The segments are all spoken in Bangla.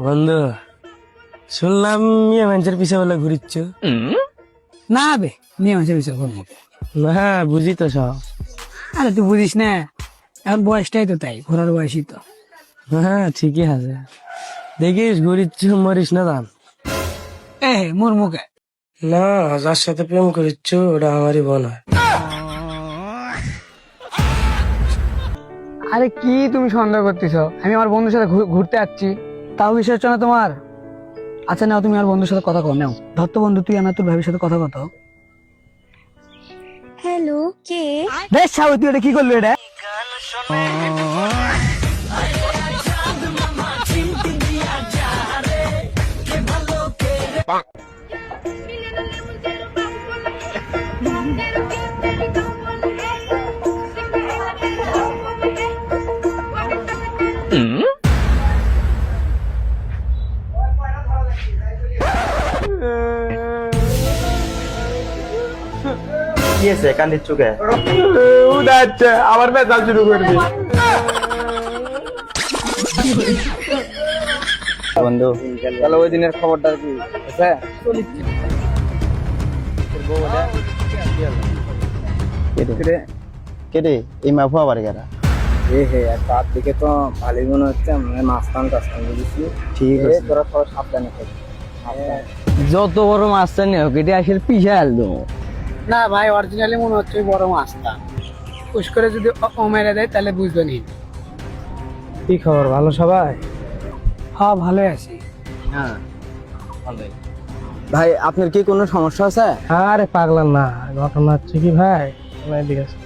বন্ধু, শুনলাম মেয়ে মানুষের পিছে বলে ঘুরিচ্ছ। না বে, মেয়ে মানুষের বিষয় করবো। না বুঝি তো সব। আরে তুই বুঝিস না, এখন বয়সটাই তো তাই, ঘোরার বয়সই তো। হ্যাঁ ঠিকই আছে, দেখিস ঘুরিচ্ছ মরিস না দাম। মোর মুখে না, যার সাথে প্রেম করিচ্ছ ওটা আমারই বোন হয়। আরে কি তুমি সন্দেহ করতেছ? আমি আমার বন্ধুর সাথে ঘুরতে যাচ্ছি, তাও বিশ্বাস হচ্ছে না তোমার? আচ্ছা নাও, তুমি আমার বন্ধুর সাথে কথা কও, নাও ধর তো বন্ধু, তুই আমার তোর ভাবির সাথে কথা কত। হ্যালো, কে? বেশ সাউ, তুই এটা কি করলি এটা? কি আছে কান্দির চোখে? আবার মেজাল শুরু করবি। বন্ধু তাহলে ওই দিনের খবরটা কি আছে? কেটে এই মা ভুয়া বাড়ি গেরা। তার দিকে তো ভালোই মনে হচ্ছে, মাস্তান টাস্তান বুঝেছি। ঠিক আছে, তোরা সব সাবধানে থাকবি। যত বড় মাছটা নিয়ে হোক, এটা আসলে পিছায় আলতো। না ভাই, অরিজিনালি মনে হচ্ছে ওই বড় মাছটা। পুশ করে যদি ও মেরে দেয় তাহলে বুঝবে নি। কি খবর, ভালো সবাই? হ্যাঁ ভালোই আছি। হ্যাঁ ভালোই। ভাই আপনার কি কোনো সমস্যা আছে? আরে পাগলা না, ঘটনা হচ্ছে কি ভাই, এদিকে আছে।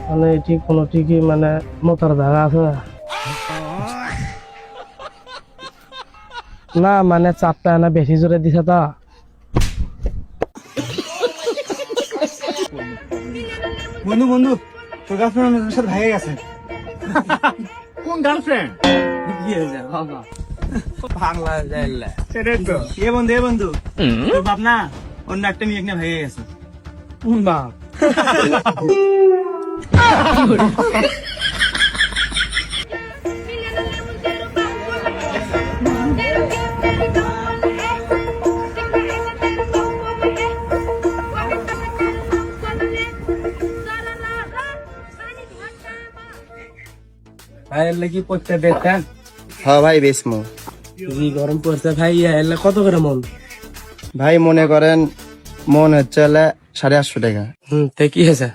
মানে ঠিক কোনো ঠিকই মানে মোতার ধারা আছে না, মানে চাপটা না বেশি জোরে দিছে তো। বন্ধু বন্ধু, তোর গার্লফ্রেন্ড আমার সাথে ভাগে গেছে। কোন গার্লফ্রেন্ড? বাংলা যাইলে সেটাই তো। এ বন্ধু তোর বাপ না অন্য একটা মেয়ে নিয়ে ভেগে গেছে। কোন বাপ? ভাই এলে কি পড়তে দেখতেন? হ্যাঁ ভাই বেসমু। জি গরম পড়ছে ভাই, এলে কত করে মন? ভাই মনে করেন মন হচ্ছে 850 টাকা। তে কি হয়েছে?